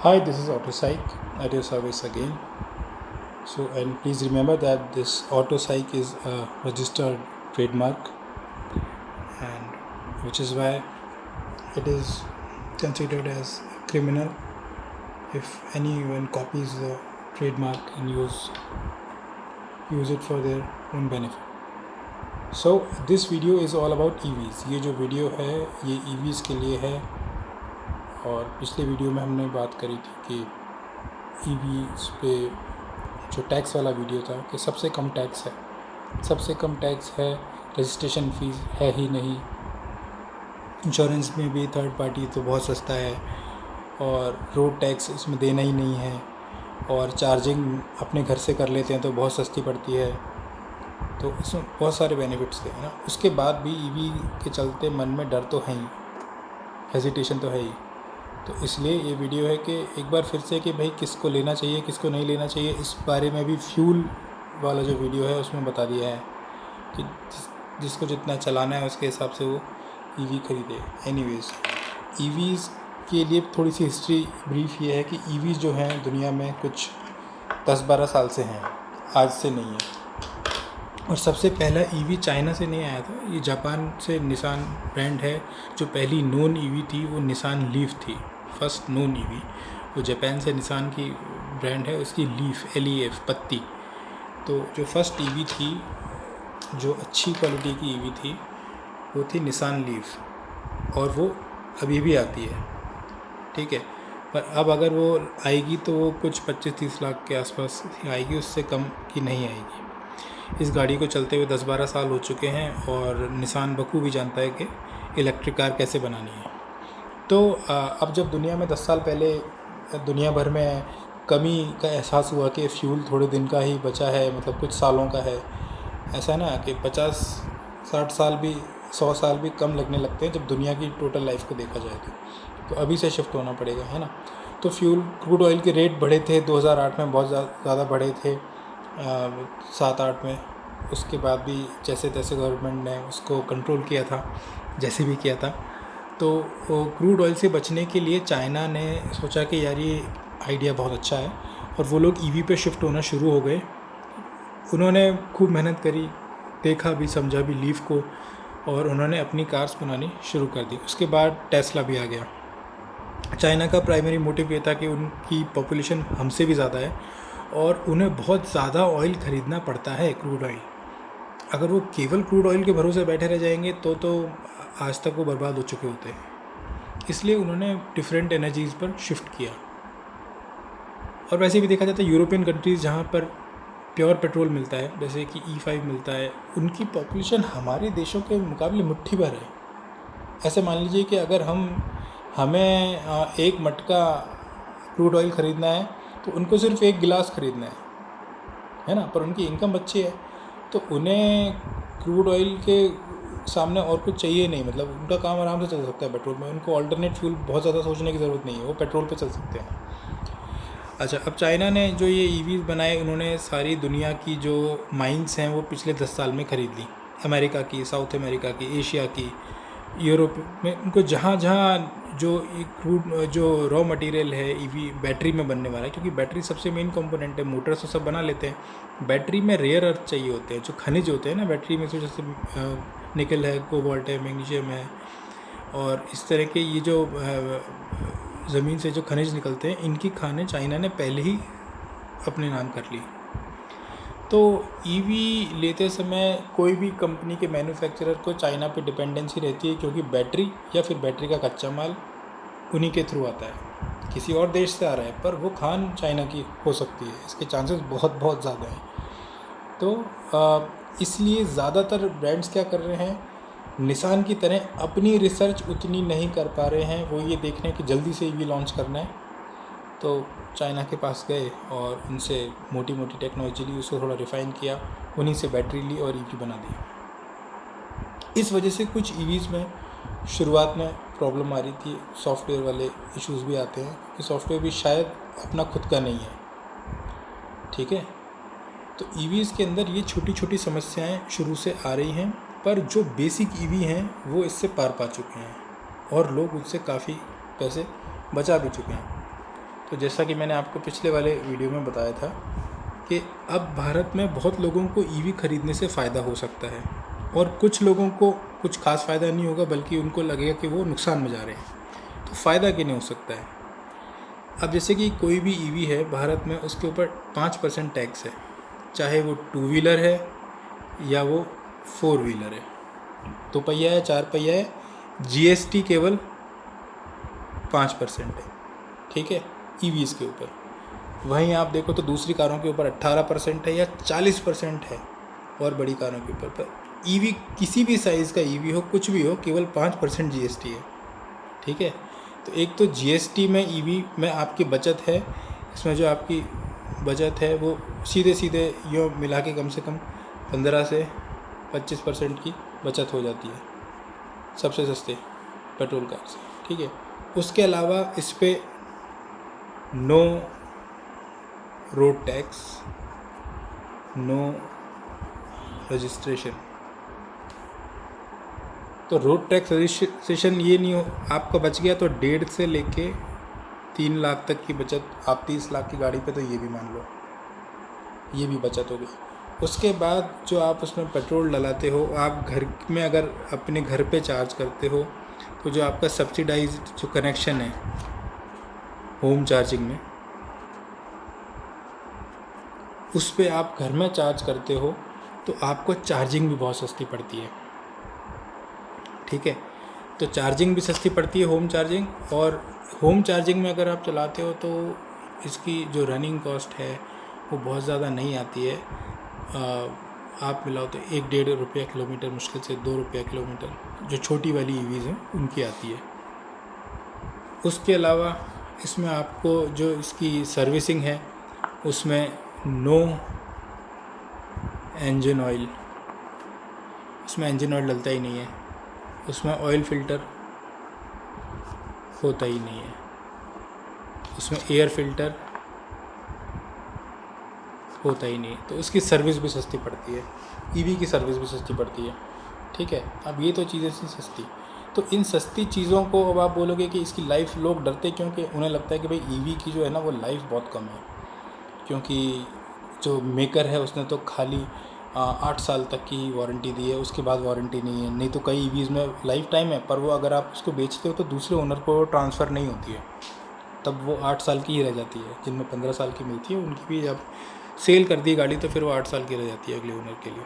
Hi, this is AutoPsych at your service again. So, and please remember that this AutoPsych is a registered trademark, and which is why it is considered as criminal if anyone copies the trademark and use it for their own benefit. So, this video is all about EVs. ये जो video है ये EVs के लिए है, और पिछले video में हमने बात करी थी कि EVs पे जो टैक्स वाला वीडियो था कि सबसे कम टैक्स है, रजिस्ट्रेशन फ़ीस है ही नहीं, इंश्योरेंस में भी थर्ड पार्टी तो बहुत सस्ता है, और रोड टैक्स इसमें देना ही नहीं है, और चार्जिंग अपने घर से कर लेते हैं तो बहुत सस्ती पड़ती है। तो इसमें बहुत सारे बेनिफिट्स थे, है ना। उसके बाद भी ईवी के चलते मन में डर तो है ही, हेजिटेशन तो है ही। तो इसलिए ये वीडियो है कि एक बार फिर से कि भाई किसको लेना चाहिए, किसको नहीं लेना चाहिए, इस बारे में भी फ्यूल वाला जो वीडियो है उसमें बता दिया है कि जिसको जितना चलाना है उसके हिसाब से वो ईवी खरीदे। एनीवेज, ईवीज़ के लिए थोड़ी सी हिस्ट्री ब्रीफ ये है कि ईवीज़ जो हैं दुनिया में कुछ 10-12 साल से हैं, आज से नहीं है। और सबसे पहला ईवी चाइना से नहीं आया था, ये जापान से निसान ब्रांड है। जो पहली नॉन ईवी थी वो निसान लीफ थी, फर्स्ट नॉन ईवी। वो जापान से निसान की ब्रांड है, उसकी लीफ LEF पत्ती। तो जो फर्स्ट ईवी थी, जो अच्छी क्वालिटी की ईवी थी, वो थी निसान लीफ, और वो अभी भी आती है, ठीक है। पर अब अगर वो आएगी तो वो कुछ 25-30 लाख के आसपास आएगी, उससे कम की नहीं आएगी। इस गाड़ी को चलते हुए 10-12 साल हो चुके हैं, और निसान बखूबी जानता है कि इलेक्ट्रिक कार कैसे बनानी है। तो अब जब दुनिया में 10 साल पहले दुनिया भर में कमी का एहसास हुआ कि फ्यूल थोड़े दिन का ही बचा है, मतलब कुछ सालों का है, ऐसा ना कि 50-60 साल भी 100 साल भी कम लगने लगते हैं जब दुनिया की टोटल लाइफ को देखा जाए तो अभी से शिफ्ट होना पड़ेगा, है ना। तो क्रूड ऑयल के रेट बढ़े थे 2008 में, बहुत ज़्यादा बढ़े थे, 7-8 में। उसके बाद भी जैसे तैसे गवर्नमेंट ने उसको कंट्रोल किया था, जैसे भी किया था। तो क्रूड ऑयल से बचने के लिए चाइना ने सोचा कि यार ये आइडिया बहुत अच्छा है, और वो लोग ईवी पे शिफ्ट होना शुरू हो गए। उन्होंने खूब मेहनत करी, देखा भी, समझा भी लीफ को, और उन्होंने अपनी कार्स बनानी शुरू कर दी। उसके बाद टेस्ला भी आ गया। चाइना का प्राइमरी मोटिव ये था कि उनकी पॉपुलेशन हमसे भी ज़्यादा है, और उन्हें बहुत ज़्यादा ऑयल ख़रीदना पड़ता है, क्रूड ऑयल। अगर वो केवल क्रूड ऑयल के भरोसे बैठे रह जाएंगे तो आज तक वो बर्बाद हो चुके होते हैं। इसलिए उन्होंने डिफरेंट एनर्जीज़ पर शिफ्ट किया। और वैसे भी देखा जाता है यूरोपियन कंट्रीज़ जहाँ पर प्योर पेट्रोल मिलता है, जैसे कि E5 मिलता है, उनकी पॉपुलेशन हमारे देशों के मुकाबले मुट्ठी भर है। ऐसे मान लीजिए कि अगर हमें एक मटका क्रूड ऑयल ख़रीदना है तो उनको सिर्फ एक गिलास ख़रीदना है ना, पर उनकी इनकम अच्छी है, तो उन्हें क्रूड ऑयल के सामने और कुछ चाहिए नहीं। मतलब उनका काम आराम से चल सकता है पेट्रोल में, उनको अल्टरनेट फ्यूल बहुत ज़्यादा सोचने की ज़रूरत नहीं है, वो पेट्रोल पे चल सकते हैं। अच्छा, अब चाइना ने जो ये ईवीज़ बनाए, उन्होंने सारी दुनिया की जो माइंस हैं वो पिछले 10 साल में ख़रीद ली। अमेरिका की, साउथ अमेरिका की, एशिया की, यूरोप में। उनको जहाँ जहाँ जो रॉ मटेरियल है ईवी बैटरी में बनने वाला है, क्योंकि बैटरी सबसे मेन कंपोनेंट है। मोटर्स तो सब बना लेते हैं, बैटरी में रेयर अर्थ चाहिए होते हैं, जो खनिज होते हैं ना बैटरी में, तो जैसे निकल है, कोबाल्ट है, मैग्नीशियम है, और इस तरह के ये जो ज़मीन से जो खनिज निकलते हैं, इनकी खानें चाइना ने पहले ही अपने नाम कर ली। तो ईवी लेते समय कोई भी कंपनी के मैन्युफैक्चरर को चाइना पे डिपेंडेंसी रहती है, क्योंकि बैटरी या फिर बैटरी का कच्चा माल उन्हीं के थ्रू आता है, किसी और देश से आ रहा है, पर वो खान चाइना की हो सकती है, इसके चांसेस बहुत बहुत ज़्यादा हैं। तो इसलिए ज़्यादातर ब्रांड्स क्या कर रहे हैं, निसान की तरह अपनी रिसर्च उतनी नहीं कर पा रहे हैं। वो ये देख रहे हैं कि जल्दी से ईवी लॉन्च करना है, तो चाइना के पास गए और उनसे मोटी मोटी टेक्नोलॉजी ली, उसको थोड़ा रिफ़ाइन किया, उन्हीं से बैटरी ली और ईवी बना दी। इस वजह से कुछ ईवीज़ में शुरुआत में प्रॉब्लम आ रही थी, सॉफ्टवेयर वाले इश्यूज़ भी आते हैं कि सॉफ्टवेयर भी शायद अपना खुद का नहीं है, ठीक है। तो ईवीज़ के अंदर ये छोटी छोटी समस्याएं शुरू से आ रही हैं, पर जो बेसिक ईवी हैं वो इससे पार पा चुके हैं, और लोग उससे काफ़ी पैसे बचा भी चुके हैं। तो जैसा कि मैंने आपको पिछले वाले वीडियो में बताया था कि अब भारत में बहुत लोगों को ईवी खरीदने से फ़ायदा हो सकता है और कुछ लोगों को कुछ खास फ़ायदा नहीं होगा, बल्कि उनको लगेगा कि वो नुकसान में जा रहे हैं। तो फ़ायदा क्यों नहीं हो सकता है? अब जैसे कि कोई भी ईवी है भारत में, उसके ऊपर 5% टैक्स है, चाहे वो 2 व्हीलर है या वो 4 व्हीलर है, 2 पहिया है, 4 पहिया है, जीएसटी केवल 5% है, ठीक है, ईवीज़ के ऊपर। वहीं आप देखो तो दूसरी कारों के ऊपर 18% है या 40% है, और बड़ी कारों के ऊपर। पर ईवी किसी भी साइज़ का ईवी हो, कुछ भी हो, केवल 5% जीएसटी है, ठीक है। तो एक तो जीएसटी में ईवी में आपकी बचत है, इसमें जो आपकी बचत है वो सीधे सीधे यो मिला के कम से कम 15 से 25% की बचत हो जाती है सबसे सस्ते पेट्रोल कार से, ठीक है। उसके अलावा इस पे no road tax, no registration. तो रोड टैक्स रजिस्ट्रेशन ये नहीं हो, आपका बच गया तो 1.5 से लेके 3 लाख तक की बचत। आप 30 लाख की गाड़ी पे तो ये भी मान लो, ये भी बचत हो गई। उसके बाद जो आप उसमें पेट्रोल डलाते हो, आप घर में अगर अपने घर पे चार्ज करते हो तो जो आपका सब्सिडाइज जो कनेक्शन है होम चार्जिंग में, उस पे आप घर में चार्ज करते हो तो आपको चार्जिंग भी बहुत सस्ती पड़ती है, ठीक है। तो चार्जिंग भी सस्ती पड़ती है होम चार्जिंग, और होम चार्जिंग में अगर आप चलाते हो तो इसकी जो रनिंग कॉस्ट है वो बहुत ज़्यादा नहीं आती है। आप मिलाओ तो 1-1.5 रुपया किलोमीटर, मुश्किल से 2 रुपया किलोमीटर जो छोटी वाली ईवीज़ हैं उनकी आती है। उसके अलावा इसमें आपको जो इसकी सर्विसिंग है उसमें नो इंजन ऑयल, उसमें इंजन ऑयल डलता ही नहीं है, उसमें ऑयल फिल्टर होता ही नहीं है, उसमें एयर फिल्टर होता ही नहीं है। तो उसकी सर्विस भी सस्ती पड़ती है, ईवी की सर्विस भी सस्ती पड़ती है, ठीक है। अब ये तो चीज़ें सी सस्ती, तो इन सस्ती चीज़ों को अब आप बोलोगे कि इसकी लाइफ, लोग डरते क्योंकि उन्हें लगता है कि भाई ईवी की जो है ना वो लाइफ बहुत कम है, क्योंकि जो मेकर है उसने तो खाली 8 साल तक की वारंटी दी है, उसके बाद वारंटी नहीं है। नहीं तो कई ईवीज़ में लाइफ टाइम है, पर वो अगर आप उसको बेचते हो तो दूसरे ओनर को ट्रांसफ़र नहीं होती है, तब वो 8 साल की ही रह जाती है। जिनमें 15 साल की मिलती है उनकी भी जब सेल कर दी गाड़ी तो फिर वो 8 साल की रह जाती है अगले ओनर के लिए।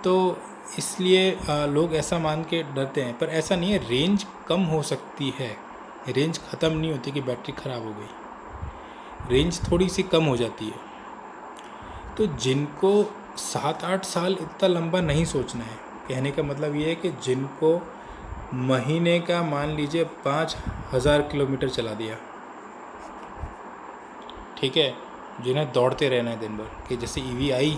तो इसलिए लोग ऐसा मान के डरते हैं, पर ऐसा नहीं है। रेंज कम हो सकती है, रेंज ख़त्म नहीं होती कि बैटरी ख़राब हो गई, रेंज थोड़ी सी कम हो जाती है। तो जिनको 7-8 साल इतना लंबा नहीं सोचना है, कहने का मतलब ये है कि जिनको महीने का मान लीजिए 5,000 किलोमीटर चला दिया, ठीक है, जिन्हें दौड़ते रहना है दिन भर, कि जैसे ईवी आई,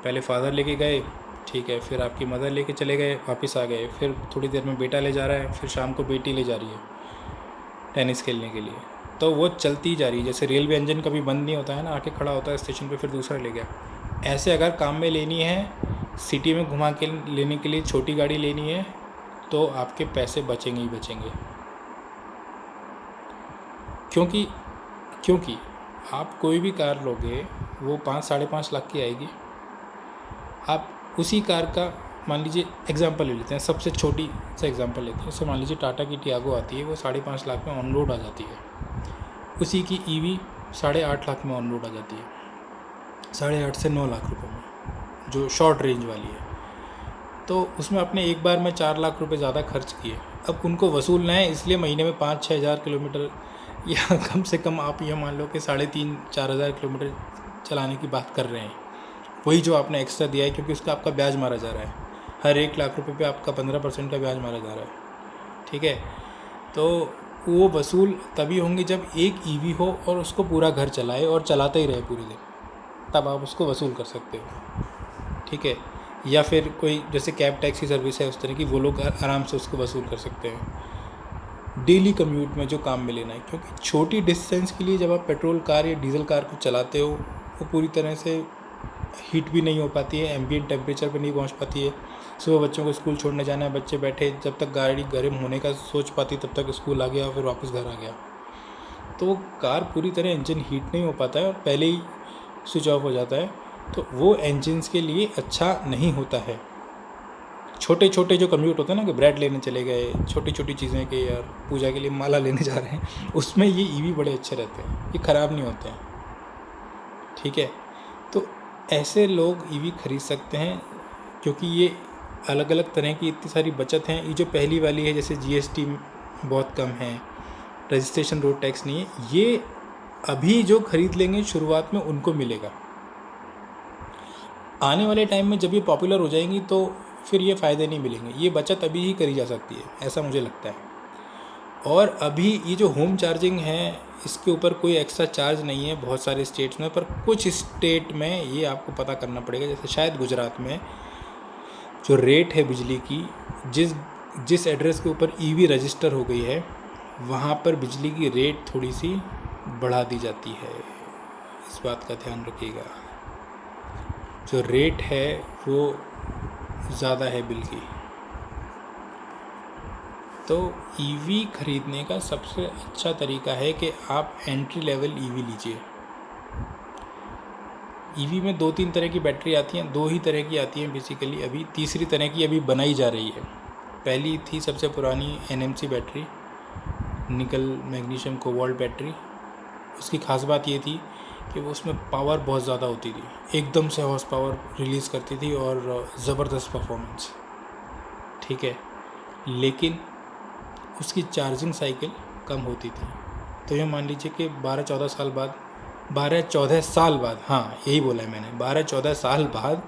पहले फादर लेके गए, ठीक है, फिर आपकी मदर लेके चले गए, वापस आ गए, फिर थोड़ी देर में बेटा ले जा रहा है, फिर शाम को बेटी ले जा रही है टेनिस खेलने के लिए, तो वो चलती जा रही है। जैसे रेलवे इंजन कभी बंद नहीं होता है ना, आके खड़ा होता है स्टेशन पे, फिर दूसरा ले गया। ऐसे अगर काम में लेनी है, सिटी में घुमा के लेने के लिए छोटी गाड़ी लेनी है, तो आपके पैसे बचेंगे ही बचेंगे। क्योंकि आप कोई भी कार लोगे वो 5-5.5 लाख की आएगी। आप उसी कार का मान लीजिए एग्जांपल ले लेते हैं, सबसे छोटी सा एग्जांपल लेते हैं, उससे मान लीजिए टाटा की टियागो आती है, वो 5.5 लाख में ऑन रोड आ जाती है। उसी की ईवी 8.5 लाख में ऑन रोड आ जाती है, 8.5 से 9 लाख रुपए में, जो शॉर्ट रेंज वाली है। तो उसमें आपने एक बार में 4 लाख रुपए ज़्यादा खर्च किए। अब उनको वसूलना है, इसलिए महीने में 5-6 हज़ार किलोमीटर, या कम से कम आप ये मान लो कि 3,500-4 हज़ार किलोमीटर चलाने की बात कर रहे हैं। वही जो आपने एक्स्ट्रा दिया है, क्योंकि उसका आपका ब्याज मारा जा रहा है, हर 1 लाख रुपए पे आपका 15% का ब्याज मारा जा रहा है, ठीक है। तो वो वसूल तभी होंगे जब एक ईवी हो और उसको पूरा घर चलाए और चलाते ही रहे पूरे दिन, तब आप उसको वसूल कर सकते हो, ठीक है। या फिर कोई जैसे कैब टैक्सी सर्विस है उस तरह की, वो लोग आराम से उसको वसूल कर सकते हैं डेली कम्यूट में जो काम में लेना है। क्योंकि छोटी डिस्टेंस के लिए जब आप पेट्रोल कार या डीजल कार को चलाते हो, वो पूरी तरह से हीट भी नहीं हो पाती है, एम्बिएंट टेम्परेचर पर नहीं पहुंच पाती है। सुबह बच्चों को स्कूल छोड़ने जाना है, बच्चे बैठे, जब तक गाड़ी गर्म होने का सोच पाती तब तक स्कूल आ गया, फिर वापस घर आ गया। तो वो कार पूरी तरह इंजन हीट नहीं हो पाता है और पहले ही स्विच ऑफ हो जाता है, तो वो इंजन्स के लिए अच्छा नहीं होता है। छोटे छोटे जो कम्यूट होते हैं ना, कि ब्रेड लेने चले गए, छोटी छोटी चीज़ें कि यार पूजा के लिए माला लेने जा रहे हैं, उसमें ये ईवी बड़े अच्छे रहते हैं, ये ख़राब नहीं होते हैं। ठीक है, तो ऐसे लोग ईवी खरीद सकते हैं, क्योंकि ये अलग अलग तरह की इतनी सारी बचत हैं। ये जो पहली वाली है, जैसे जीएसटी बहुत कम है, रजिस्ट्रेशन रोड टैक्स नहीं है, ये अभी जो ख़रीद लेंगे शुरुआत में उनको मिलेगा। आने वाले टाइम में जब ये पॉपुलर हो जाएंगी तो फिर ये फ़ायदे नहीं मिलेंगे। ये बचत अभी ही करी जा सकती है, ऐसा मुझे लगता है। और अभी ये जो होम चार्जिंग है, इसके ऊपर कोई एक्स्ट्रा चार्ज नहीं है बहुत सारे स्टेट्स में, पर कुछ स्टेट में ये आपको पता करना पड़ेगा। जैसे शायद गुजरात में जो रेट है बिजली की, जिस एड्रेस के ऊपर ईवी रजिस्टर हो गई है, वहाँ पर बिजली की रेट थोड़ी सी बढ़ा दी जाती है। इस बात का ध्यान रखिएगा, जो रेट है वो ज़्यादा है बिल की। तो ईवी खरीदने का सबसे अच्छा तरीका है कि आप एंट्री लेवल ईवी लीजिए। ईवी में 2-3 तरह की बैटरी आती हैं, 2 ही तरह की आती हैं बेसिकली। अभी तीसरी तरह की अभी बनाई जा रही है। पहली थी सबसे पुरानी एनएमसी बैटरी, निकल मैग्नीशियम कोबाल्ट बैटरी। उसकी ख़ास बात ये थी कि वो उसमें पावर बहुत ज़्यादा होती थी, एकदम से हॉर्स पावर रिलीज़ करती थी और ज़बरदस्त परफॉर्मेंस। ठीक है, लेकिन उसकी चार्जिंग साइकिल कम होती थी। तो ये मान लीजिए कि 12-14 साल बाद, 12-14 साल बाद, हाँ यही बोला है मैंने, 12-14 साल बाद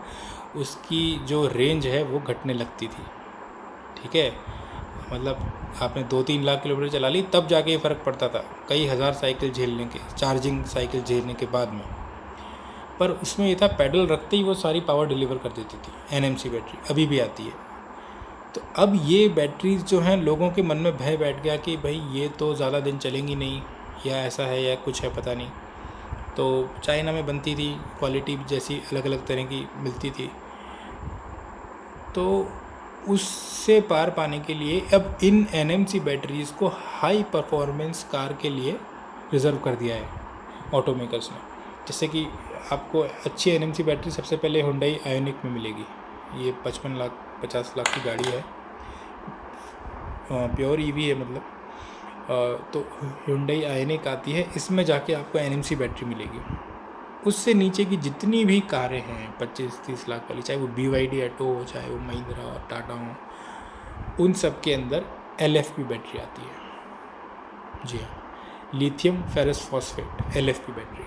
उसकी जो रेंज है वो घटने लगती थी। ठीक है, मतलब आपने 2-3 लाख किलोमीटर चला ली तब जाके ये फ़र्क पड़ता था, कई हज़ार साइकिल झेलने के, चार्जिंग साइकिल झेलने के बाद में। पर उसमें ये था, पैडल रखते ही वो सारी पावर डिलीवर कर देती थी। एनएमसी बैटरी अभी भी आती है। तो अब ये बैटरीज जो हैं, लोगों के मन में भय बैठ गया कि भाई ये तो ज़्यादा दिन चलेंगी नहीं, या ऐसा है या कुछ है पता नहीं। तो चाइना में बनती थी, क्वालिटी जैसी अलग अलग तरह की मिलती थी। तो उससे पार पाने के लिए अब इन एनएमसी बैटरीज़ को हाई परफॉर्मेंस कार के लिए रिज़र्व कर दिया है ऑटोमेकर्स ने। जैसे कि आपको अच्छी एनएमसी बैटरी सबसे पहले हुंडई आयोनिक में मिलेगी। ये 55 लाख 50 लाख की गाड़ी है, प्योर ईवी है मतलब। तो हुंडई आयोनिक आती है, इसमें जाके आपको एनएमसी बैटरी मिलेगी। उससे नीचे की जितनी भी कारें हैं 25-30 लाख वाली, चाहे वो BYD ऑटो हो, चाहे वो महिंद्रा और टाटा हो, उन सब के अंदर LFP बैटरी आती है। जी हाँ, lithium ferrous phosphate LFP battery.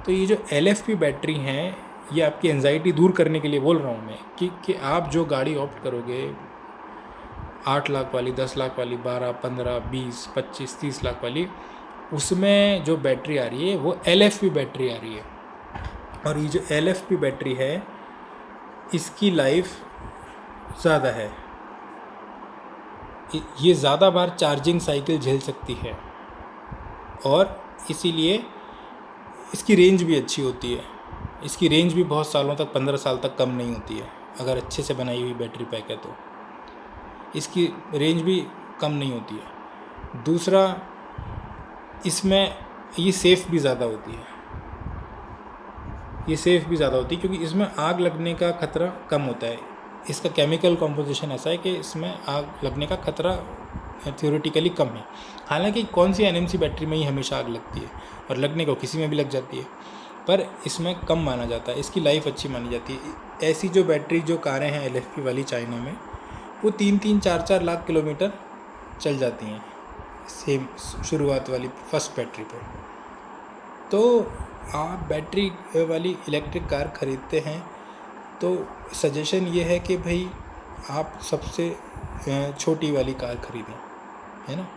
तो ये जो LFP बैटरी हैं, ये आपकी एंजाइटी दूर करने के लिए बोल रहा हूँ मैं कि आप जो गाड़ी ऑप्ट करोगे 8 लाख वाली, 10 लाख वाली, 12, 15, 20, 25, 30 लाख वाली, उसमें जो बैटरी आ रही है वो LFP बैटरी आ रही है। और ये जो LFP बैटरी है, इसकी लाइफ ज़्यादा है, ये ज़्यादा बार चार्जिंग साइकिल झेल सकती है, और इसीलिए इसकी रेंज भी अच्छी होती है। इसकी रेंज भी बहुत सालों तक, 15 साल तक कम नहीं होती है, अगर अच्छे से बनाई हुई बैटरी पैक है तो इसकी रेंज भी कम नहीं होती है। दूसरा, इसमें ये सेफ़ भी ज़्यादा होती है, क्योंकि इसमें आग लगने का खतरा कम होता है। इसका केमिकल कॉम्पोजिशन ऐसा है कि इसमें आग लगने का खतरा थ्योरेटिकली कम है। हालांकि कौन सी एनएमसी बैटरी में ही हमेशा आग लगती है, और लगने को किसी में भी लग जाती है, पर इसमें कम माना जाता है, इसकी लाइफ अच्छी मानी जाती है। ऐसी जो बैटरी, जो कारें हैं LFP वाली चाइना में, वो 3-3, 4-4 लाख किलोमीटर चल जाती हैं, सेम शुरुआत वाली फर्स्ट बैटरी पर। तो आप बैटरी वाली इलेक्ट्रिक कार ख़रीदते हैं तो सजेशन ये है कि भाई आप सबसे छोटी वाली कार ख़रीदें, है ना,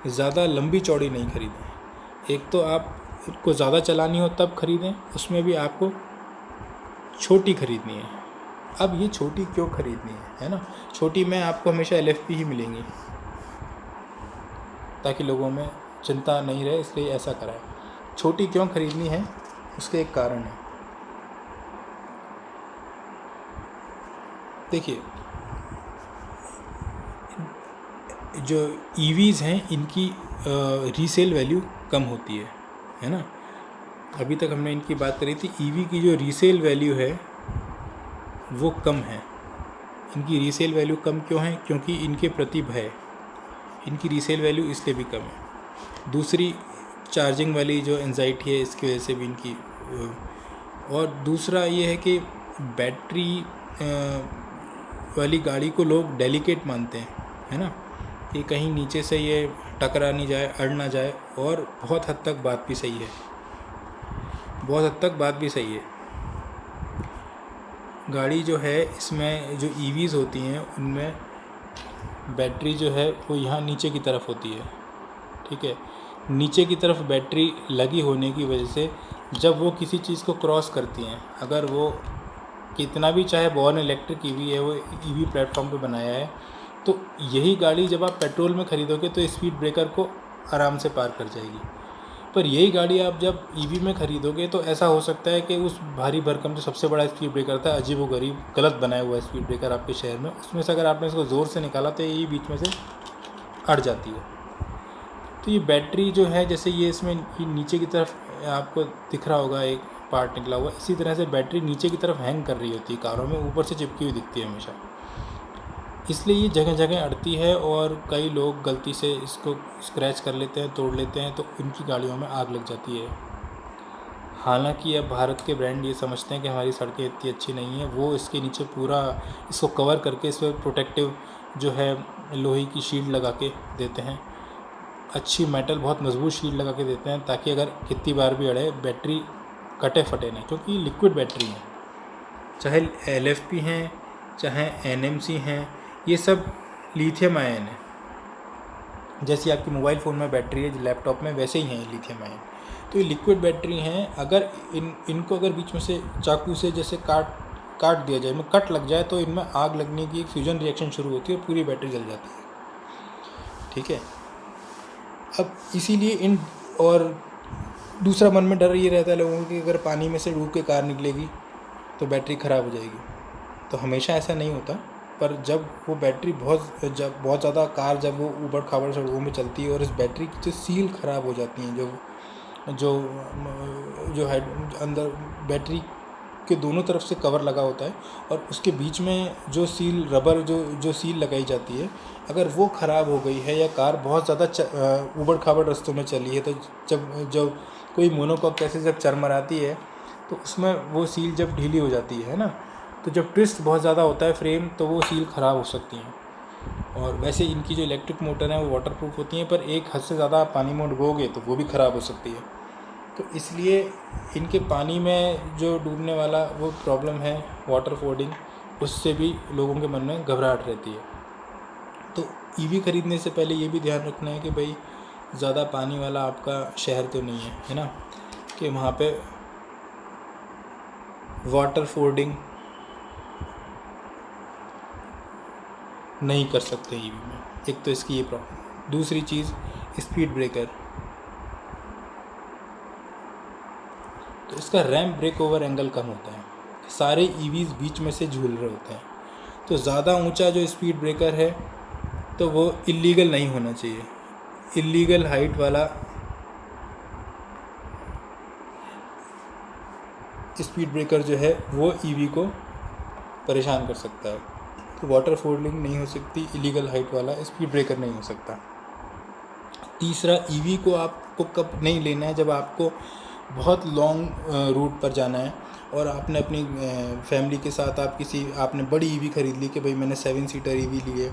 ज़्यादा लंबी चौड़ी नहीं ख़रीदें। एक तो आप को ज़्यादा चलानी हो तब ख़रीदें, उसमें भी आपको छोटी ख़रीदनी है। अब ये छोटी क्यों ख़रीदनी है ना, छोटी में आपको हमेशा LFP ही मिलेंगी, ताकि लोगों में चिंता नहीं रहे, इसलिए ऐसा करा है। छोटी क्यों ख़रीदनी है, उसके एक कारण है। देखिए, जो EVs हैं, इनकी रीसेल वैल्यू कम होती है ना। अभी तक हमने इनकी बात करी थी, ईवी की जो रीसेल वैल्यू है वो कम है। इनकी रीसेल वैल्यू कम क्यों है? क्योंकि इनके प्रति भय, इनकी रीसेल वैल्यू इसलिए भी कम है। दूसरी चार्जिंग वाली जो एंजाइटी है, इसकी वजह से भी इनकी और दूसरा ये है कि बैटरी वाली गाड़ी को लोग डेलिकेट मानते हैं, है ना, कि कहीं नीचे से ये टकरा नहीं जाए, अड़ ना जाए। और बहुत हद तक बात भी सही है, बहुत हद तक बात भी सही है। गाड़ी जो है, इसमें जो ईवीज़ होती हैं उनमें बैटरी जो है वो यहाँ नीचे की तरफ होती है, ठीक है। नीचे की तरफ बैटरी लगी होने की वजह से जब वो किसी चीज़ को क्रॉस करती हैं, अगर वो कितना भी चाहे बॉर्न इलेक्ट्रिक ईवी है, वो ईवी प्लेटफॉर्म पे बनाया है, तो यही गाड़ी जब आप पेट्रोल में ख़रीदोगे तो स्पीड ब्रेकर को आराम से पार कर जाएगी। पर यही गाड़ी आप जब ईवी में ख़रीदोगे तो ऐसा हो सकता है कि उस भारी भरकम जो सबसे बड़ा स्पीड ब्रेकर था, अजीब व गरीब गलत बनाया हुआ स्पीड ब्रेकर आपके शहर में, उसमें से अगर आपने इसको ज़ोर से निकाला तो ये बीच में से अड़ जाती है। तो ये बैटरी जो है, जैसे ये इसमें नीचे की तरफ आपको दिख रहा होगा एक पार्ट निकला हुआ, इसी तरह से बैटरी नीचे की तरफ हैंग कर रही होती है कारों में, ऊपर से चिपकी हुई दिखती है हमेशा। इसलिए ये जगह जगह अड़ती है और कई लोग गलती से इसको स्क्रैच कर लेते हैं, तोड़ लेते हैं, तो उनकी गाड़ियों में आग लग जाती है। हालांकि अब भारत के ब्रांड ये समझते हैं कि हमारी सड़कें इतनी अच्छी नहीं हैं, वो इसके नीचे पूरा इसको कवर करके इस पर प्रोटेक्टिव जो है लोहे की शील्ड लगा के देते हैं, अच्छी मेटल बहुत मजबूत शील्ड लगा के देते हैं, ताकि अगर कितनी बार भी अड़े बैटरी कटे फटे नहीं, क्योंकि लिक्विड बैटरी है। चाहे LFP हैं, चाहे NMC हैं, ये सब लिथियम आयन है। जैसी आपकी मोबाइल फ़ोन में बैटरी है, लैपटॉप में, वैसे ही हैं ये लिथियम आयन। तो ये लिक्विड बैटरी हैं। अगर इनको अगर बीच में से चाकू से जैसे काट दिया जाए, इनमें कट लग जाए, तो इनमें आग लगने की एक फ्यूजन रिएक्शन शुरू होती है और पूरी बैटरी जल जाती है, ठीक है। अब इसीलिए और दूसरा मन में डर ये रहता है लोगों की, अगर पानी में से डूब के कार निकलेगी तो बैटरी ख़राब हो जाएगी। तो हमेशा ऐसा नहीं होता, पर जब वो बैटरी बहुत ज़्यादा कार जब वो ऊबड़ खाबड़ सड़कों में चलती है और इस बैटरी की जो सील ख़राब हो जाती हैं, जो है अंदर बैटरी के दोनों तरफ से कवर लगा होता है और उसके बीच में जो सील रबर जो सील लगाई जाती है, अगर वो ख़राब हो गई है या कार बहुत ज़्यादा ऊबड़ खाबड़ रास्तों में चली है, तो जब कोई मोनोकॉक ऐसे जब चरमराती है तो उसमें वो सील जब ढीली हो जाती है ना, तो जब ट्विस्ट बहुत ज़्यादा होता है फ्रेम, तो वो सील ख़राब हो सकती हैं। और वैसे इनकी जो इलेक्ट्रिक मोटर हैं वो वाटरप्रूफ होती हैं, पर एक हद से ज़्यादा आप पानी में डुबोगे तो वो भी ख़राब हो सकती है। तो इसलिए इनके पानी में जो डूबने वाला वो प्रॉब्लम है वाटर फोर्डिंग, उससे भी लोगों के मन में घबराहट रहती है। तो ईवी ख़रीदने से पहले ये भी ध्यान रखना है कि भाई ज़्यादा पानी वाला आपका शहर तो नहीं है ना, कि वहाँ पे वाटर फोर्डिंग नहीं कर सकते ईवी में। एक तो इसकी ये प्रॉब्लम, दूसरी चीज़ स्पीड ब्रेकर, तो इसका रैम्प ब्रेक ओवर एंगल कम होता है, सारे ईवीज़ बीच में से झूल रहे होते हैं। तो ज़्यादा ऊंचा जो स्पीड ब्रेकर है तो वो इलीगल नहीं होना चाहिए। इलीगल हाइट वाला स्पीड ब्रेकर जो है वो ईवी को परेशान कर सकता है। तो वाटर फोर्डिंग नहीं हो सकती, इलीगल हाइट वाला स्पीड ब्रेकर नहीं हो सकता। तीसरा, ईवी को आपको कब नहीं लेना है, जब आपको बहुत लॉन्ग रूट पर जाना है और आपने अपनी फैमिली के साथ आपने बड़ी ईवी ख़रीद ली कि भाई मैंने 7 सीटर ईवी ली है,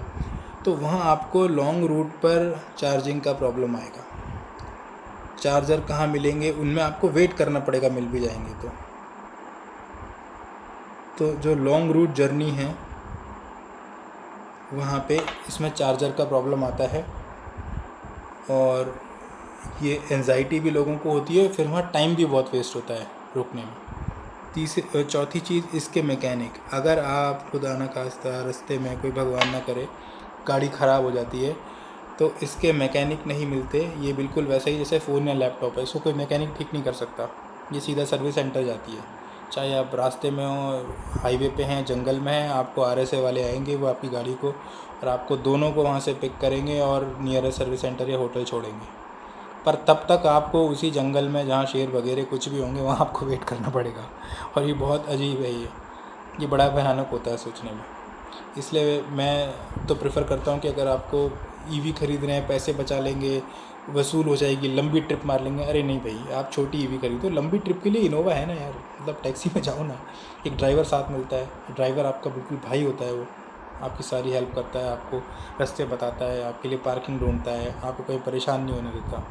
तो वहाँ आपको लॉन्ग रूट पर चार्जिंग का प्रॉब्लम आएगा। चार्जर कहाँ मिलेंगे, उनमें आपको वेट करना पड़ेगा, मिल भी जाएंगे तो जो लॉन्ग रूट जर्नी है वहाँ पे इसमें चार्जर का प्रॉब्लम आता है और ये एंजाइटी भी लोगों को होती है, फिर वहाँ टाइम भी बहुत वेस्ट होता है रुकने में। चौथी चीज़, इसके मैकेनिक, अगर आप खुदा ना खास्ता रास्ते में कोई भगवान ना करे गाड़ी ख़राब हो जाती है तो इसके मैकेनिक नहीं मिलते। ये बिल्कुल वैसा ही जैसे फ़ोन या लैपटॉप है, इसको कोई मैकेनिक ठीक नहीं कर सकता, ये सीधा सर्विस सेंटर जाती है। चाहे आप रास्ते में हो, हाईवे पे हैं, जंगल में हैं, आपको RSA वाले आएंगे, वो आपकी गाड़ी को और आपको दोनों को वहाँ से पिक करेंगे और नियरेस्ट सर्विस सेंटर या होटल छोड़ेंगे। पर तब तक आपको उसी जंगल में जहाँ शेर वगैरह कुछ भी होंगे वहाँ आपको वेट करना पड़ेगा। और ये बहुत अजीब है, ये बड़ा भयानक होता है सोचने में। इसलिए मैं तो प्रेफर करता हूँ कि अगर आपको ईवी खरीद रहे हैं, पैसे बचा लेंगे, वसूल हो जाएगी, लंबी ट्रिप मार लेंगे, अरे नहीं भाई, आप छोटी ईवी खरीदो। लंबी ट्रिप के लिए इनोवा है ना यार, मतलब टैक्सी में जाओ ना, एक ड्राइवर साथ मिलता है, ड्राइवर आपका बिल्कुल भाई होता है, वो आपकी सारी हेल्प करता है, आपको रास्ते बताता है, आपके लिए पार्किंग ढूंढता है, आपको कहीं परेशान नहीं होने देता।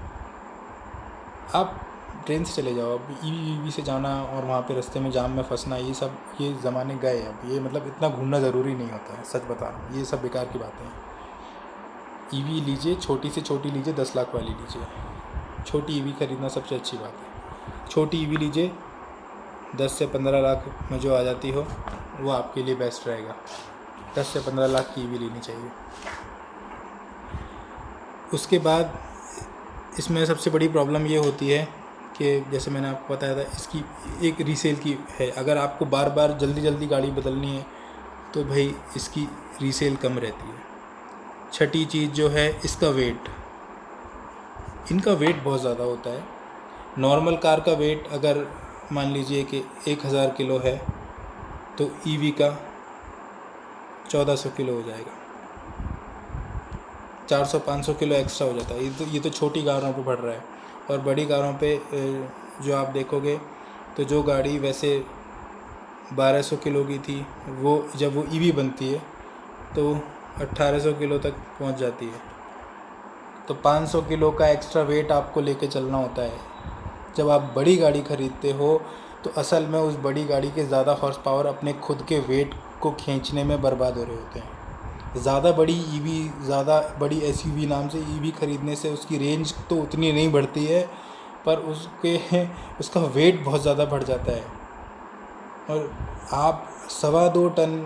आप ट्रेन से चले जाओ, अब ईवी से जाना और वहाँ पे रास्ते में जाम में फंसना, ये ज़माने गए अब। ये मतलब इतना घूमना ज़रूरी नहीं होता है, सच बता रहा हूँ, ये सब बेकार की बातें हैं। ईवी लीजिए, छोटी से छोटी लीजिए, 10 लाख वाली लीजिए। छोटी ईवी खरीदना सबसे अच्छी बात है। छोटी ईवी लीजिए, 10 से 15 लाख में जो आ जाती हो, वो आपके लिए बेस्ट रहेगा। 10 से 15 लाख की ईवी लेनी चाहिए। उसके बाद इसमें सबसे बड़ी प्रॉब्लम ये होती है कि जैसे मैंने आपको बताया था, इसकी एक रीसेल की है। अगर आपको बार बार जल्दी जल्दी गाड़ी बदलनी है तो भाई इसकी रीसेल कम रहती है। छठी चीज़ जो है, इसका वेट, इनका वेट बहुत ज़्यादा होता है। नॉर्मल कार का वेट अगर मान लीजिए कि 1000 किलो है तो ईवी का 1400 किलो हो जाएगा, 400-500 किलो एक्स्ट्रा हो जाता है। ये तो छोटी कारों पे बढ़ रहा है। और बड़ी कारों पे जो आप देखोगे तो जो गाड़ी वैसे 1200 किलो की थी, वो जब वो ईवी बनती है तो 1800 किलो तक पहुंच जाती है। तो 500 किलो का एक्स्ट्रा वेट आपको लेके चलना होता है। जब आप बड़ी गाड़ी ख़रीदते हो तो असल में उस बड़ी गाड़ी के ज़्यादा हॉर्स पावर अपने खुद के वेट को खींचने में बर्बाद हो रहे होते हैं। ज़्यादा बड़ी ईवी, ज़्यादा बड़ी SUV नाम से ईवी ख़रीदने से उसकी रेंज तो उतनी नहीं बढ़ती है, पर उसका वेट बहुत ज़्यादा बढ़ जाता है। और आप 2.25 टन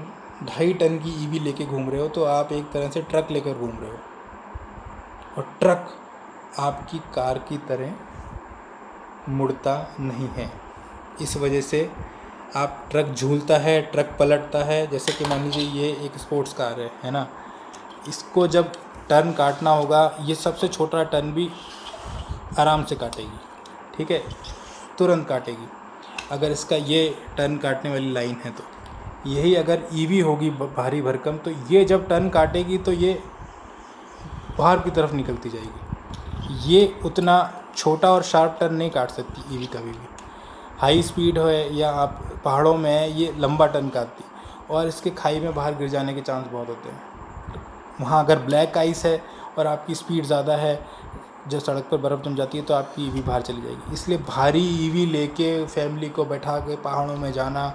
2.5 टन की ईवी लेके घूम रहे हो तो आप एक तरह से ट्रक लेकर घूम रहे हो। और ट्रक आपकी कार की तरह मुड़ता नहीं है। इस वजह से आप ट्रक झूलता है, ट्रक पलटता है। जैसे कि मान लीजिए ये एक स्पोर्ट्स कार है ना, इसको जब टर्न काटना होगा, ये सबसे छोटा टर्न भी आराम से काटेगी, ठीक है, तुरंत काटेगी अगर इसका ये टर्न काटने वाली लाइन है तो। यही अगर ईवी होगी भारी भरकम, तो ये जब टर्न काटेगी तो ये बाहर की तरफ निकलती जाएगी। ये उतना छोटा और शार्प टर्न नहीं काट सकती ईवी कभी भी। हाई स्पीड है या आप पहाड़ों में है, ये लंबा टर्न काटती और इसके खाई में बाहर गिर जाने के चांस बहुत होते हैं। वहाँ अगर ब्लैक आइस है और आपकी स्पीड ज़्यादा है, जब सड़क पर बर्फ़ जम जाती है तो आपकी ईवी बाहर चली जाएगी। इसलिए भारी ईवी लेके फैमिली को बैठा के पहाड़ों में जाना,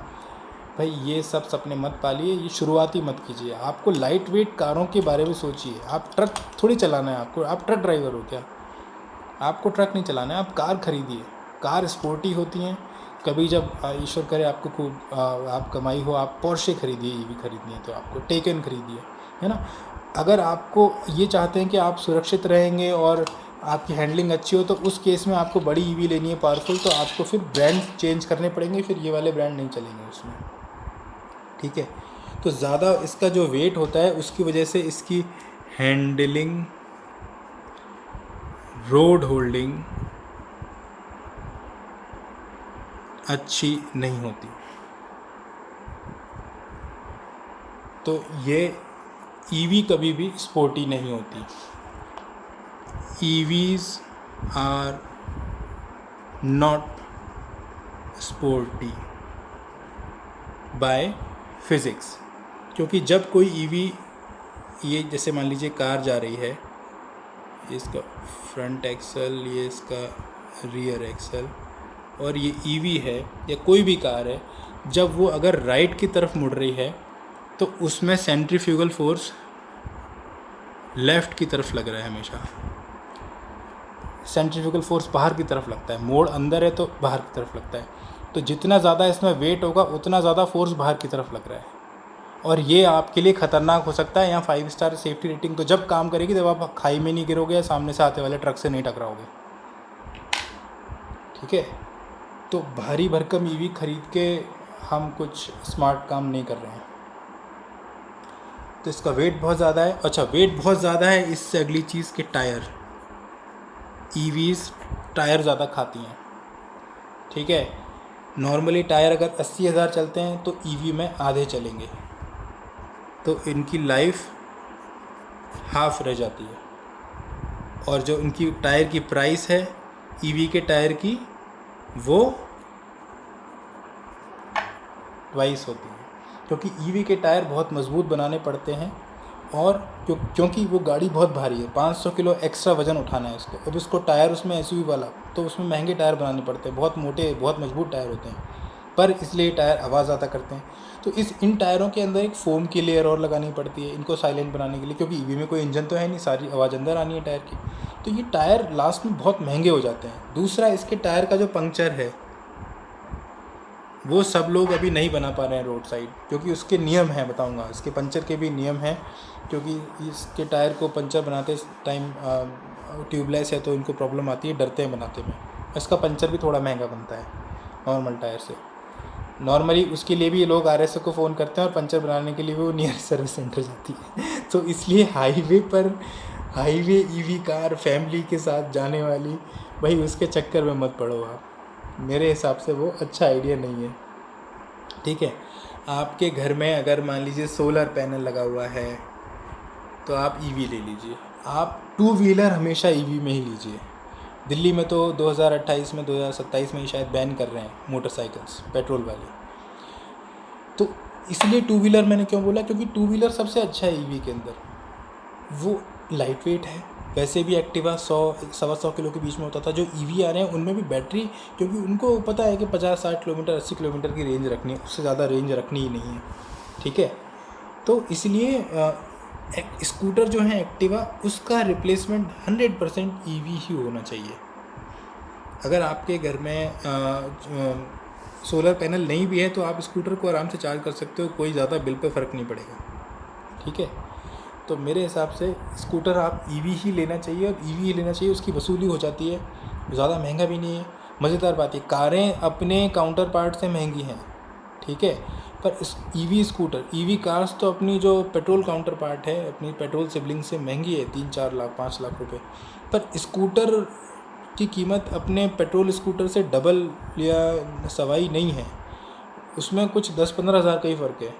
भाई ये सब सपने मत पालिए, ये शुरुआती मत कीजिए। आपको लाइट वेट कारों के बारे में सोचिए। आप ट्रक थोड़ी चलाना है आपको, आप ट्रक ड्राइवर हो क्या? आपको ट्रक नहीं चलाना है, आप कार खरीदिए। कार स्पोर्टी होती हैं। कभी जब ईश्वर करे आपको खूब आप कमाई हो, आप पोर्शे खरीदिए, ईवी खरीदनी है तो आपको टेकन खरीदिए, है ना। अगर आपको ये चाहते हैं कि आप सुरक्षित रहेंगे और आपकी हैंडलिंग अच्छी हो, तो उस केस में आपको बड़ी ईवी लेनी है पावरफुल, तो आपको फिर ब्रांड चेंज करने पड़ेंगे, फिर ये वाले ब्रांड नहीं चलेंगे उसमें, ठीक है। तो ज़्यादा इसका जो वेट होता है उसकी वजह से इसकी हैंडलिंग, रोड होल्डिंग अच्छी नहीं होती। तो ये ईवी कभी भी स्पोर्टी नहीं होती। EVs are not sporty by physics. क्योंकि जब कोई ईवी, ये जैसे मान लीजिए कार जा रही है, इसका फ्रंट एक्सल, ये इसका रियर एक्सल, और ये ईवी है या कोई भी कार है, जब वो अगर राइट की तरफ मुड़ रही है तो उसमें सेंट्रीफ्यूगल फोर्स लेफ़्ट की तरफ लग रहा है हमेशा। सेंट्रीफ्यूगल फोर्स बाहर की तरफ लगता है, मोड़ अंदर है तो बाहर की तरफ लगता है। तो जितना ज़्यादा इसमें वेट होगा उतना ज़्यादा फोर्स बाहर की तरफ लग रहा है, और ये आपके लिए ख़तरनाक हो सकता है। यहाँ 5 स्टार सेफ्टी रेटिंग तो जब काम करेगी जब आप खाई में नहीं गिरोगे या सामने से आते वाले ट्रक से नहीं टकराओगे, ठीक है। तो भारी भरकम ईवी खरीद के हम कुछ स्मार्ट काम नहीं कर रहे हैं। तो इसका वेट बहुत ज़्यादा है। अच्छा, वेट बहुत ज़्यादा है, इससे अगली चीज़ के टायर। ईवीज़ टायर ज़्यादा खाती हैं, ठीक है। नॉर्मली टायर अगर 80,000 चलते हैं तो ईवी में आधे चलेंगे, तो इनकी लाइफ हाफ रह जाती है। और जो इनकी टायर की प्राइस है ईवी के टायर की, वो ट्वाइस होती है, क्योंकि ईवी के टायर बहुत मजबूत बनाने पड़ते हैं। और क्योंकि वो गाड़ी बहुत भारी है, 500 किलो एक्स्ट्रा वज़न उठाना है इसको। अब इसको टायर उसमें एसयूवी वाला, तो उसमें महंगे टायर बनाने पड़ते हैं, बहुत मोटे बहुत मजबूत टायर होते हैं, पर इसलिए टायर आवाज़ ज़्यादा करते हैं। तो इन टायरों के अंदर एक फोम की लेयर और लगानी पड़ती है इनको साइलेंट बनाने के लिए, क्योंकि ईवी में कोई इंजन तो है नहीं, सारी आवाज़ अंदर आनी है टायर की। तो ये टायर लास्ट में बहुत महंगे हो जाते हैं। दूसरा, इसके टायर का जो पंक्चर है वो सब लोग अभी नहीं बना पा रहे हैं रोड साइड, क्योंकि उसके नियम हैं, बताऊंगा। इसके पंचर के भी नियम हैं, क्योंकि इसके टायर को पंचर बनाते टाइम ट्यूबलेस है तो इनको प्रॉब्लम आती है, डरते हैं बनाते में। इसका पंचर भी थोड़ा महंगा बनता है नॉर्मल टायर से। नॉर्मली उसके लिए भी लोग RSO को फ़ोन करते हैं और पंचर बनाने के लिए वो नियर सर्विस सेंटर जाती है। तो इसलिए हाईवे ईवी कार फैमिली के साथ जाने वाली, भाई उसके चक्कर में मत पड़ो आप। मेरे हिसाब से वो अच्छा आइडिया नहीं है, ठीक है। आपके घर में अगर मान लीजिए सोलर पैनल लगा हुआ है तो आप ईवी ले लीजिए। आप 2 व्हीलर हमेशा ईवी में ही लीजिए। दिल्ली में तो 2028 में 2027 में ही शायद बैन कर रहे हैं मोटरसाइकिल्स पेट्रोल वाली। तो इसलिए 2 व्हीलर मैंने क्यों बोला, क्योंकि 2 व्हीलर सबसे अच्छा है ईवी के अंदर। वो लाइट वेट है, वैसे भी एक्टिवा 100-125 किलो के बीच में होता था। जो ईवी आ रहे हैं उनमें भी बैटरी, क्योंकि उनको पता है कि 50-60 किलोमीटर 80 किलोमीटर की रेंज रखनी है, उससे ज़्यादा रेंज रखनी ही नहीं है, ठीक है। तो इसलिए स्कूटर जो है एक्टिवा, उसका रिप्लेसमेंट 100% ईवी ही होना चाहिए। अगर आपके घर में सोलर पैनल नहीं भी है तो आप स्कूटर को आराम से चार्ज कर सकते हो, कोई ज़्यादा बिल पे फ़र्क नहीं पड़ेगा, ठीक है। तो मेरे हिसाब से स्कूटर आप ईवी ही लेना चाहिए, और ईवी ही लेना चाहिए, उसकी वसूली हो जाती है, ज़्यादा महंगा भी नहीं है। मज़ेदार बात है, कारें अपने काउंटर पार्ट से महंगी हैं, ठीक है, पर ईवी स्कूटर, ईवी कार्स तो अपनी जो पेट्रोल काउंटर पार्ट है, अपनी पेट्रोल सिबलिंग से महंगी है 3-4 लाख 5 लाख रुपए। पर स्कूटर की कीमत अपने पेट्रोल स्कूटर से डबल या सवाई नहीं है, उसमें कुछ 10-15 हज़ार का ही फ़र्क है।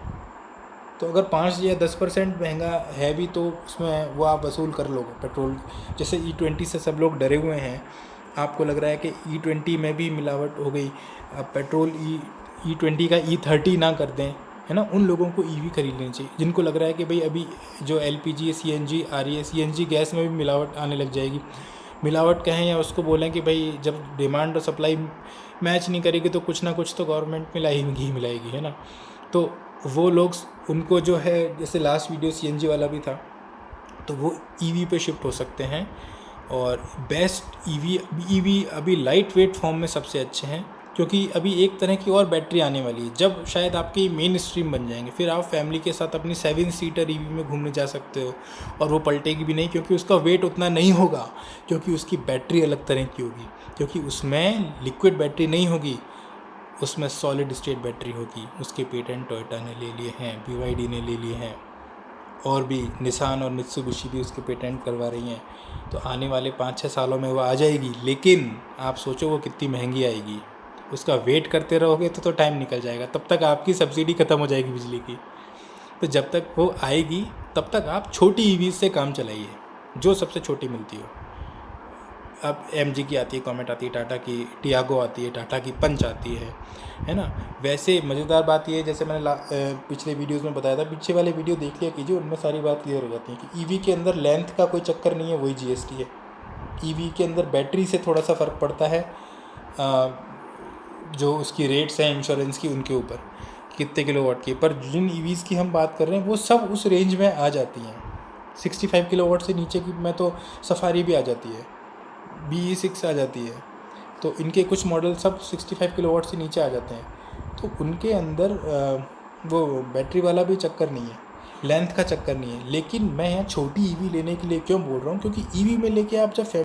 तो अगर 5 या 10% महंगा है भी तो उसमें वो आप वसूल कर लोगे पेट्रोल। जैसे E20 से सब लोग डरे हुए हैं, आपको लग रहा है कि E20 में भी मिलावट हो गई, अब पेट्रोल E20 का E30 ना कर दें, है ना। उन लोगों को ईवी खरीद लेनी चाहिए जिनको लग रहा है कि भाई अभी जो LPG CNG आ रही है, CNG गैस में भी मिलावट आने लग जाएगी। मिलावट कहें या उसको बोलें कि भाई जब डिमांड और सप्लाई मैच नहीं करेगी तो कुछ ना कुछ तो गवर्नमेंट मिलाएगी, है ना। तो वो लोग, उनको जो है, जैसे लास्ट वीडियो CNG वाला भी था, तो वो ईवी पे शिफ्ट हो सकते हैं। और बेस्ट ईवी अभी लाइट वेट फॉर्म में सबसे अच्छे हैं, क्योंकि अभी एक तरह की और बैटरी आने वाली है, जब शायद आपके मेन स्ट्रीम बन जाएंगे, फिर आप फैमिली के साथ अपनी 7 सीटर ईवी में घूमने जा सकते हो, और वो पलटेगी भी नहीं, क्योंकि उसका वेट उतना नहीं होगा, क्योंकि उसकी बैटरी अलग तरह की होगी, क्योंकि उसमें लिक्विड बैटरी नहीं होगी, उसमें सॉलिड स्टेट बैटरी होगी। उसके पेटेंट टोयोटा ने ले लिए हैं, BYD ने ले लिए हैं, और भी निसान और मित्सुबिशी भी उसके पेटेंट करवा रही हैं। तो आने वाले 5-6 सालों में वो आ जाएगी, लेकिन आप सोचो वो कितनी महंगी आएगी। उसका वेट करते रहोगे तो टाइम निकल जाएगा, तब तक आपकी सब्सिडी ख़त्म हो जाएगी बिजली की। तो जब तक वो आएगी तब तक आप छोटी ईवी से काम चलाइए, जो सबसे छोटी मिलती हो। अब MG की आती है, कॉमेट आती है, टाटा की टियागो आती है, टाटा की पंच आती है ना। वैसे मज़ेदार बात ये है, जैसे मैंने पिछले वीडियोस में बताया था, पीछे वाले वीडियो देख लिया कीजिए, उनमें सारी बात क्लियर हो जाती है कि ईवी के अंदर लेंथ का कोई चक्कर नहीं है, वही GST है। ईवी के अंदर बैटरी से थोड़ा सा फ़र्क पड़ता है, जो उसकी रेट्स हैं इंश्योरेंस की, उनके ऊपर कितने किलोवाट की, पर जिन ईवीज़ की हम बात कर रहे हैं वो सब उस रेंज में आ जाती हैं। 65 किलोवाट से नीचे की में तो सफारी भी आ जाती है, BE6 आ जाती है, तो इनके कुछ मॉडल सब 65 किलोवाट से नीचे आ जाते हैं। तो उनके अंदर वो बैटरी वाला भी चक्कर नहीं है, लेंथ का चक्कर नहीं है। लेकिन मैं यहाँ छोटी ईवी लेने के लिए क्यों बोल रहा हूँ, क्योंकि ईवी में लेके आप जब